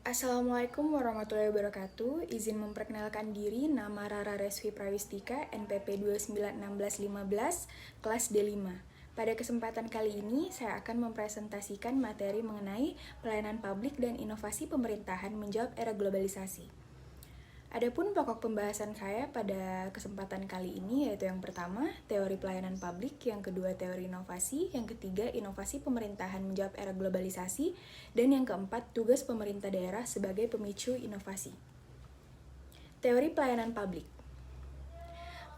Assalamualaikum warahmatullahi wabarakatuh. Izin memperkenalkan diri, nama Rara Resvi Prawistika, NPP 291615, kelas D5. Pada kesempatan kali ini, saya akan mempresentasikan materi mengenai pelayanan publik dan inovasi pemerintahan menjawab era globalisasi. Adapun pokok pembahasan saya pada kesempatan kali ini yaitu yang pertama, teori pelayanan publik, yang kedua teori inovasi, yang ketiga inovasi pemerintahan menjawab era globalisasi, dan yang keempat tugas pemerintah daerah sebagai pemicu inovasi. Teori pelayanan publik.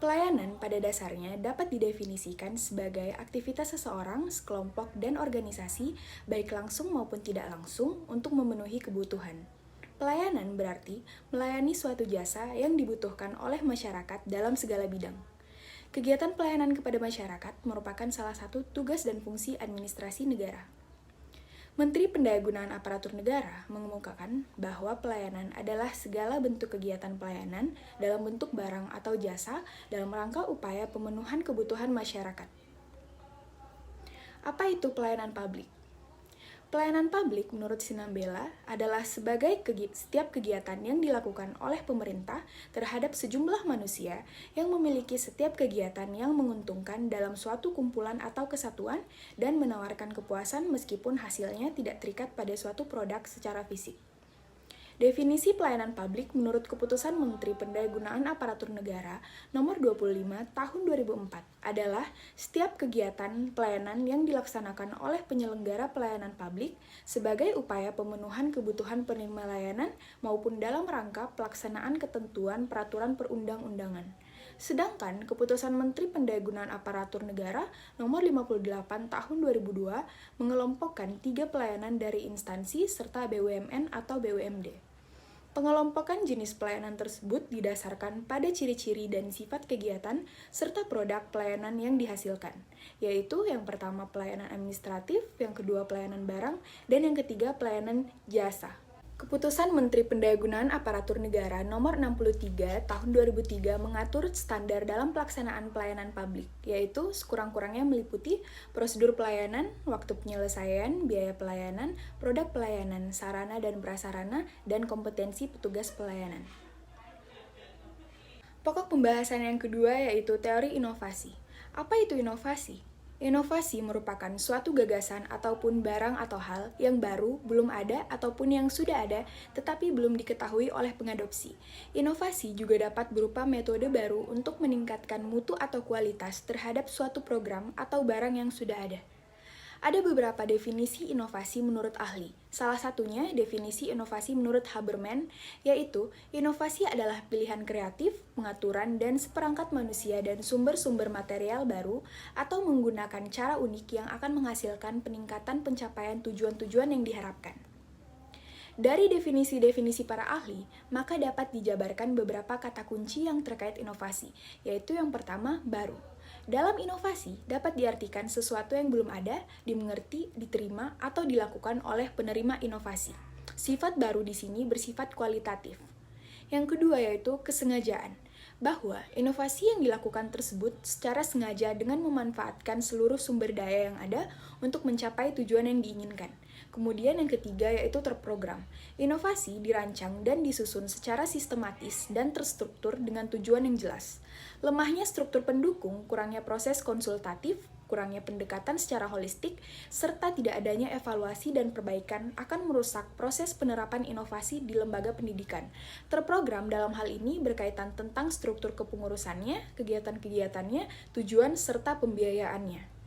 Pelayanan pada dasarnya dapat didefinisikan sebagai aktivitas seseorang, sekelompok, dan organisasi, baik langsung maupun tidak langsung, untuk memenuhi kebutuhan. Pelayanan berarti melayani suatu jasa yang dibutuhkan oleh masyarakat dalam segala bidang. Kegiatan pelayanan kepada masyarakat merupakan salah satu tugas dan fungsi administrasi negara. Menteri Pendayagunaan Aparatur Negara mengemukakan bahwa pelayanan adalah segala bentuk kegiatan pelayanan dalam bentuk barang atau jasa dalam rangka upaya pemenuhan kebutuhan masyarakat. Apa itu pelayanan publik? Pelayanan publik menurut Sinambela adalah sebagai setiap kegiatan yang dilakukan oleh pemerintah terhadap sejumlah manusia yang memiliki setiap kegiatan yang menguntungkan dalam suatu kumpulan atau kesatuan dan menawarkan kepuasan meskipun hasilnya tidak terikat pada suatu produk secara fisik. Definisi pelayanan publik menurut Keputusan Menteri Pendayagunaan Aparatur Negara Nomor 25 Tahun 2004 adalah setiap kegiatan pelayanan yang dilaksanakan oleh penyelenggara pelayanan publik sebagai upaya pemenuhan kebutuhan penerima layanan maupun dalam rangka pelaksanaan ketentuan peraturan perundang-undangan. Sedangkan Keputusan Menteri Pendayagunaan Aparatur Negara Nomor 58 Tahun 2002 mengelompokkan 3 pelayanan dari instansi serta BUMN atau BUMD. Pengelompokan jenis pelayanan tersebut didasarkan pada ciri-ciri dan sifat kegiatan serta produk pelayanan yang dihasilkan, yaitu yang pertama pelayanan administratif, yang kedua pelayanan barang, dan yang ketiga pelayanan jasa. Keputusan Menteri Pendayagunaan Aparatur Negara Nomor 63 Tahun 2003 mengatur standar dalam pelaksanaan pelayanan publik, yaitu sekurang-kurangnya meliputi prosedur pelayanan, waktu penyelesaian, biaya pelayanan, produk pelayanan, sarana dan prasarana, dan kompetensi petugas pelayanan. Pokok pembahasan yang kedua yaitu teori inovasi. Apa itu inovasi? Inovasi merupakan suatu gagasan ataupun barang atau hal yang baru, belum ada, ataupun yang sudah ada, tetapi belum diketahui oleh pengadopsi. Inovasi juga dapat berupa metode baru untuk meningkatkan mutu atau kualitas terhadap suatu program atau barang yang sudah ada. Ada beberapa definisi inovasi menurut ahli. Salah satunya definisi inovasi menurut Habermas, yaitu inovasi adalah pilihan kreatif, pengaturan, dan seperangkat manusia dan sumber-sumber material baru atau menggunakan cara unik yang akan menghasilkan peningkatan pencapaian tujuan-tujuan yang diharapkan. Dari definisi-definisi para ahli, maka dapat dijabarkan beberapa kata kunci yang terkait inovasi, yaitu yang pertama, baru. Dalam inovasi, dapat diartikan sesuatu yang belum ada, dimengerti, diterima, atau dilakukan oleh penerima inovasi. Sifat baru di sini bersifat kualitatif. Yang kedua yaitu kesengajaan, bahwa inovasi yang dilakukan tersebut secara sengaja dengan memanfaatkan seluruh sumber daya yang ada untuk mencapai tujuan yang diinginkan. Kemudian yang ketiga yaitu terprogram. Inovasi dirancang dan disusun secara sistematis dan terstruktur dengan tujuan yang jelas. Lemahnya struktur pendukung, kurangnya proses konsultatif, kurangnya pendekatan secara holistik, serta tidak adanya evaluasi dan perbaikan akan merusak proses penerapan inovasi di lembaga pendidikan. Terprogram dalam hal ini berkaitan tentang struktur kepengurusannya, kegiatan-kegiatannya, tujuan, serta pembiayaannya.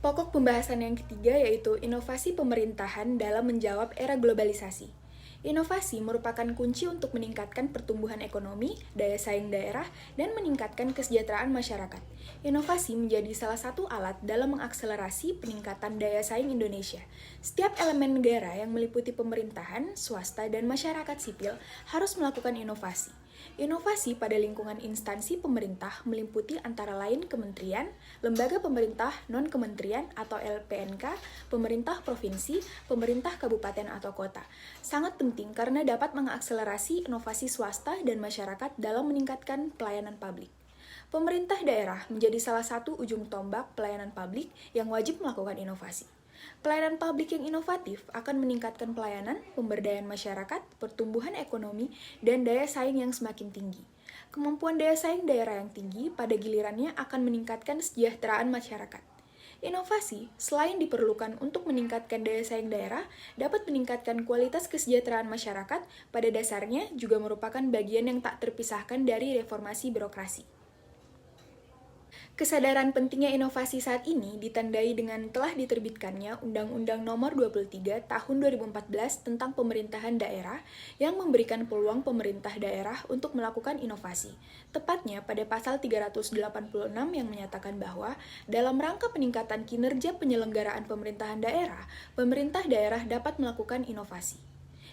Pokok pembahasan yang ketiga yaitu inovasi pemerintahan dalam menjawab era globalisasi. Inovasi merupakan kunci untuk meningkatkan pertumbuhan ekonomi, daya saing daerah, dan meningkatkan kesejahteraan masyarakat. Inovasi menjadi salah satu alat dalam mengakselerasi peningkatan daya saing Indonesia. Setiap elemen negara yang meliputi pemerintahan, swasta, dan masyarakat sipil harus melakukan inovasi. Inovasi pada lingkungan instansi pemerintah meliputi antara lain kementerian, lembaga pemerintah non-kementerian atau LPNK, pemerintah provinsi, pemerintah kabupaten atau kota. Sangat penting karena dapat mengakselerasi inovasi swasta dan masyarakat dalam meningkatkan pelayanan publik. Pemerintah daerah menjadi salah satu ujung tombak pelayanan publik yang wajib melakukan inovasi. Pelayanan publik yang inovatif akan meningkatkan pelayanan, pemberdayaan masyarakat, pertumbuhan ekonomi, dan daya saing yang semakin tinggi. Kemampuan daya saing daerah yang tinggi pada gilirannya akan meningkatkan kesejahteraan masyarakat. Inovasi, selain diperlukan untuk meningkatkan daya saing daerah, dapat meningkatkan kualitas kesejahteraan masyarakat, pada dasarnya juga merupakan bagian yang tak terpisahkan dari reformasi birokrasi. Kesadaran pentingnya inovasi saat ini ditandai dengan telah diterbitkannya Undang-Undang Nomor 23 Tahun 2014 tentang Pemerintahan Daerah yang memberikan peluang pemerintah daerah untuk melakukan inovasi. Tepatnya pada pasal 386 yang menyatakan bahwa dalam rangka peningkatan kinerja penyelenggaraan pemerintahan daerah, pemerintah daerah dapat melakukan inovasi.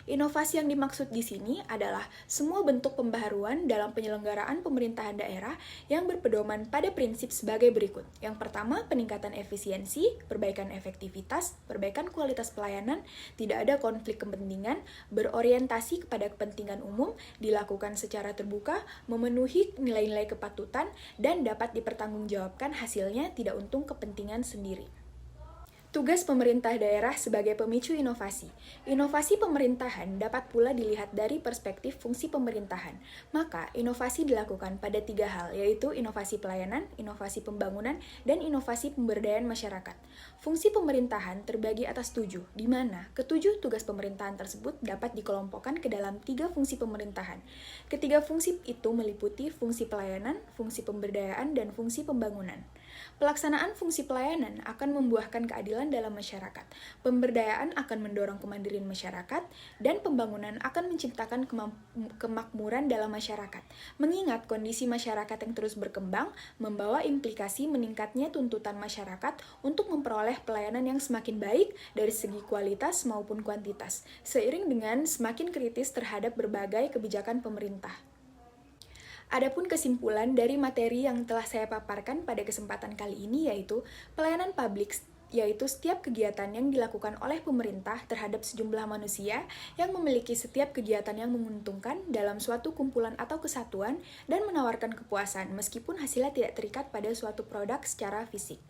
Inovasi yang dimaksud di sini adalah semua bentuk pembaharuan dalam penyelenggaraan pemerintahan daerah yang berpedoman pada prinsip sebagai berikut. Yang pertama, peningkatan efisiensi, perbaikan efektivitas, perbaikan kualitas pelayanan, tidak ada konflik kepentingan, berorientasi kepada kepentingan umum, dilakukan secara terbuka, memenuhi nilai-nilai kepatutan, dan dapat dipertanggungjawabkan hasilnya tidak untuk kepentingan sendiri. Tugas pemerintah daerah sebagai pemicu inovasi. Inovasi pemerintahan dapat pula dilihat dari perspektif fungsi pemerintahan. Maka, inovasi dilakukan pada 3 hal, yaitu inovasi pelayanan, inovasi pembangunan, dan inovasi pemberdayaan masyarakat. Fungsi pemerintahan terbagi atas 7, di mana ketujuh tugas pemerintahan tersebut dapat dikelompokkan ke dalam 3 fungsi pemerintahan. Ketiga fungsi itu meliputi fungsi pelayanan, fungsi pemberdayaan, dan fungsi pembangunan. Pelaksanaan fungsi pelayanan akan membuahkan keadilan dalam masyarakat, pemberdayaan akan mendorong kemandirian masyarakat, dan pembangunan akan menciptakan kemakmuran dalam masyarakat. Mengingat kondisi masyarakat yang terus berkembang, membawa implikasi meningkatnya tuntutan masyarakat untuk memperoleh pelayanan yang semakin baik dari segi kualitas maupun kuantitas, seiring dengan semakin kritis terhadap berbagai kebijakan pemerintah. Adapun kesimpulan dari materi yang telah saya paparkan pada kesempatan kali ini yaitu pelayanan publik, yaitu setiap kegiatan yang dilakukan oleh pemerintah terhadap sejumlah manusia yang memiliki setiap kegiatan yang menguntungkan dalam suatu kumpulan atau kesatuan dan menawarkan kepuasan meskipun hasilnya tidak terikat pada suatu produk secara fisik.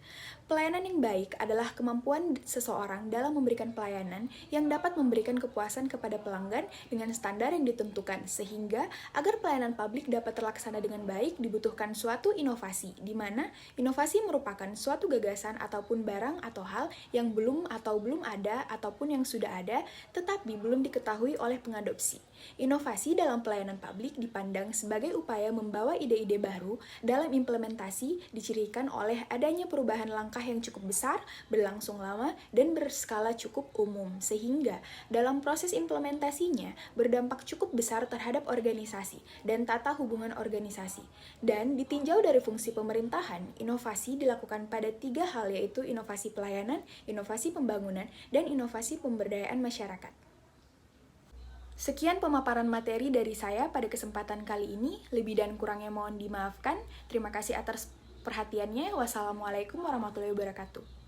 Pelayanan yang baik adalah kemampuan seseorang dalam memberikan pelayanan yang dapat memberikan kepuasan kepada pelanggan dengan standar yang ditentukan, sehingga agar pelayanan publik dapat terlaksana dengan baik dibutuhkan suatu inovasi, di mana inovasi merupakan suatu gagasan ataupun barang atau hal yang belum ada ataupun yang sudah ada tetapi belum diketahui oleh pengadopsi. Inovasi dalam pelayanan publik dipandang sebagai upaya membawa ide-ide baru dalam implementasi, dicirikan oleh adanya perubahan langkah yang cukup besar, berlangsung lama, dan berskala cukup umum, sehingga dalam proses implementasinya berdampak cukup besar terhadap organisasi dan tata hubungan organisasi. Dan ditinjau dari fungsi pemerintahan, inovasi dilakukan pada 3 hal, yaitu inovasi pelayanan, inovasi pembangunan, dan inovasi pemberdayaan masyarakat. Sekian pemaparan materi dari saya pada kesempatan kali ini. Lebih dan kurangnya mohon dimaafkan. Terima kasih atas perhatiannya. Wassalamualaikum warahmatullahi wabarakatuh.